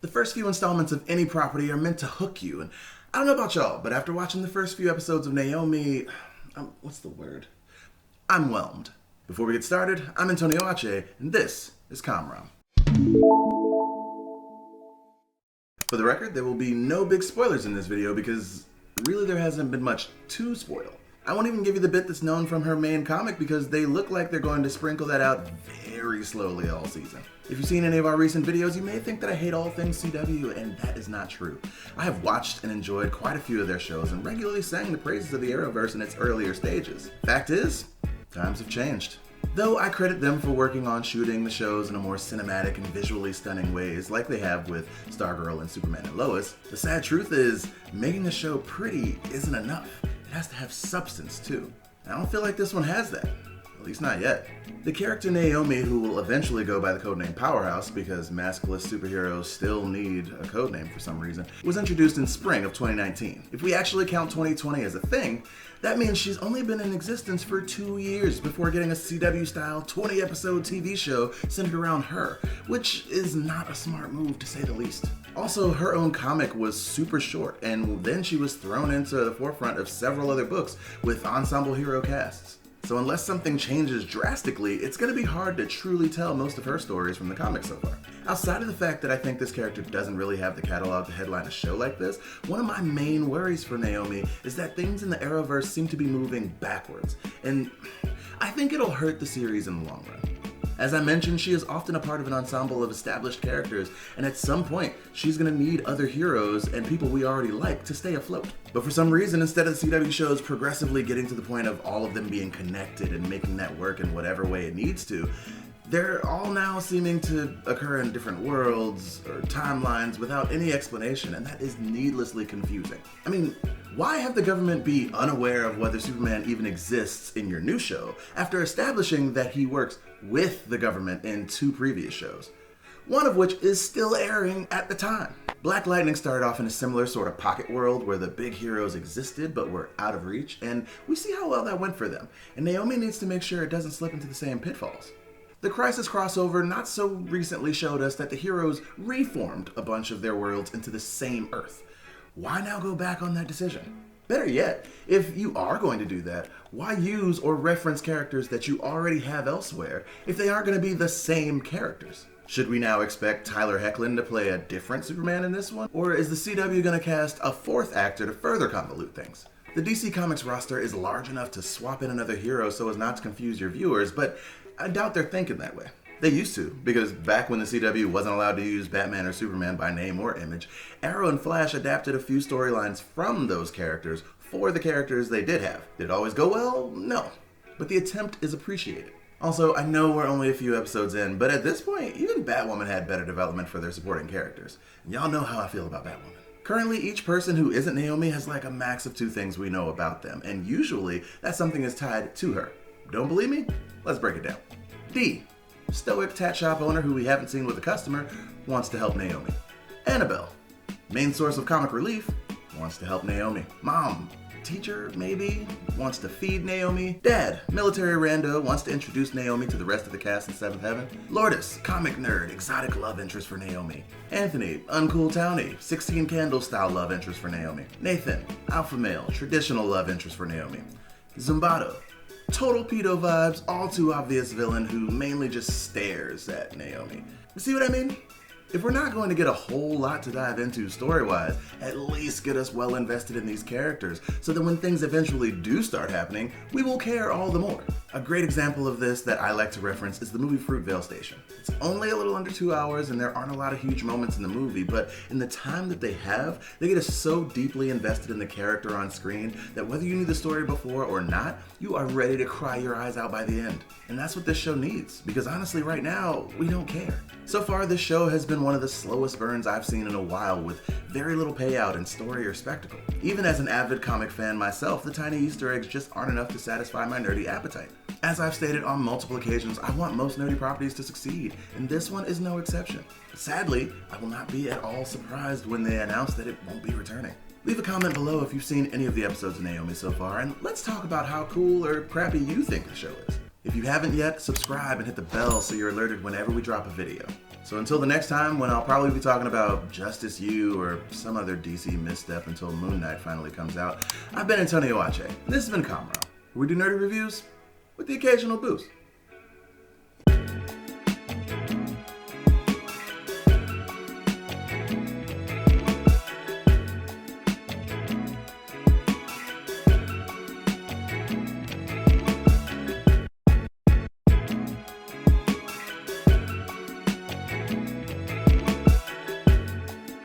The first few installments of any property are meant to hook you, and I don't know about y'all, but after watching the first few episodes of Naomi, I'm whelmed. Before we get started, I'm Antonio Ache, and this is Comrom. For the record, there will be no big spoilers in this video because really there hasn't been much to spoil. I won't even give you the bit that's known from her main comic because they look like they're going to sprinkle that out very slowly all season. If you've seen any of our recent videos, you may think that I hate all things CW, and that is not true. I have watched and enjoyed quite a few of their shows and regularly sang the praises of the Arrowverse in its earlier stages. Fact is, times have changed. Though I credit them for working on shooting the shows in a more cinematic and visually stunning ways like they have with Stargirl and Superman and Lois, the sad truth is, making a show pretty isn't enough. It has to have substance too. I don't feel like this one has that. At least not yet. The character Naomi, who will eventually go by the codename Powerhouse because maskless superheroes still need a codename for some reason, was introduced in spring of 2019. If we actually count 2020 as a thing, that means she's only been in existence for 2 years before getting a CW-style 20-episode TV show centered around her, which is not a smart move to say the least. Also, her own comic was super short, and then she was thrown into the forefront of several other books with ensemble hero casts. So unless something changes drastically, it's going to be hard to truly tell most of her stories from the comics so far. Outside of the fact that I think this character doesn't really have the catalog to headline a show like this, one of my main worries for Naomi is that things in the Arrowverse seem to be moving backwards, and I think it'll hurt the series in the long run. As I mentioned, she is often a part of an ensemble of established characters, and at some point, she's going to need other heroes and people we already like to stay afloat. But for some reason, instead of the CW shows progressively getting to the point of all of them being connected and making that work in whatever way it needs to, they're all now seeming to occur in different worlds or timelines without any explanation, and that is needlessly confusing. I mean, why have the government be unaware of whether Superman even exists in your new show after establishing that he works with the government in 2 previous shows, one of which is still airing at the time? Black Lightning started off in a similar sort of pocket world where the big heroes existed but were out of reach, and we see how well that went for them, and Naomi needs to make sure it doesn't slip into the same pitfalls. The Crisis crossover not so recently showed us that the heroes reformed a bunch of their worlds into the same Earth. Why now go back on that decision? Better yet, if you are going to do that, why use or reference characters that you already have elsewhere if they aren't going to be the same characters? Should we now expect Tyler Hoechlin to play a different Superman in this one? Or is the CW going to cast a 4th actor to further convolute things? The DC Comics roster is large enough to swap in another hero so as not to confuse your viewers, but I doubt they're thinking that way. They used to, because back when the CW wasn't allowed to use Batman or Superman by name or image, Arrow and Flash adapted a few storylines from those characters for the characters they did have. Did it always go well? No. But the attempt is appreciated. Also, I know we're only a few episodes in, but at this point, even Batwoman had better development for their supporting characters. And y'all know how I feel about Batwoman. Currently, each person who isn't Naomi has like a max of 2 things we know about them, and usually that something is tied to her. Don't believe me? Let's break it down. D. Stoic tat shop owner who we haven't seen with a customer wants to help Naomi. Annabelle, main source of comic relief, wants to help Naomi. Mom, teacher maybe, wants to feed Naomi. Dad, military rando, wants to introduce Naomi to the rest of the cast in 7th Heaven. Lourdes, comic nerd, exotic love interest for Naomi. Anthony, uncool townie, 16 Candles style love interest for Naomi. Nathan, alpha male, traditional love interest for Naomi. Zumbato, total pedo vibes, all too obvious villain who mainly just stares at Naomi. You see what I mean? If we're not going to get a whole lot to dive into story-wise, at least get us well invested in these characters so that when things eventually do start happening, we will care all the more. A great example of this that I like to reference is the movie Fruitvale Station. It's only a little under 2 hours and there aren't a lot of huge moments in the movie, but in the time that they have, they get us so deeply invested in the character on screen that whether you knew the story before or not, you are ready to cry your eyes out by the end. And that's what this show needs, because honestly right now, we don't care. So far, this show has been one of the slowest burns I've seen in a while, with very little payout in story or spectacle. Even as an avid comic fan myself, the tiny Easter eggs just aren't enough to satisfy my nerdy appetite. As I've stated on multiple occasions, I want most nerdy properties to succeed, and this one is no exception. Sadly, I will not be at all surprised when they announce that it won't be returning. Leave a comment below if you've seen any of the episodes of Naomi so far, and let's talk about how cool or crappy you think the show is. If you haven't yet, subscribe and hit the bell so you're alerted whenever we drop a video. So until the next time, when I'll probably be talking about Justice U or some other DC misstep until Moon Knight finally comes out, I've been Antonio Ache, and this has been Comro, where we do nerdy reviews with the occasional boost.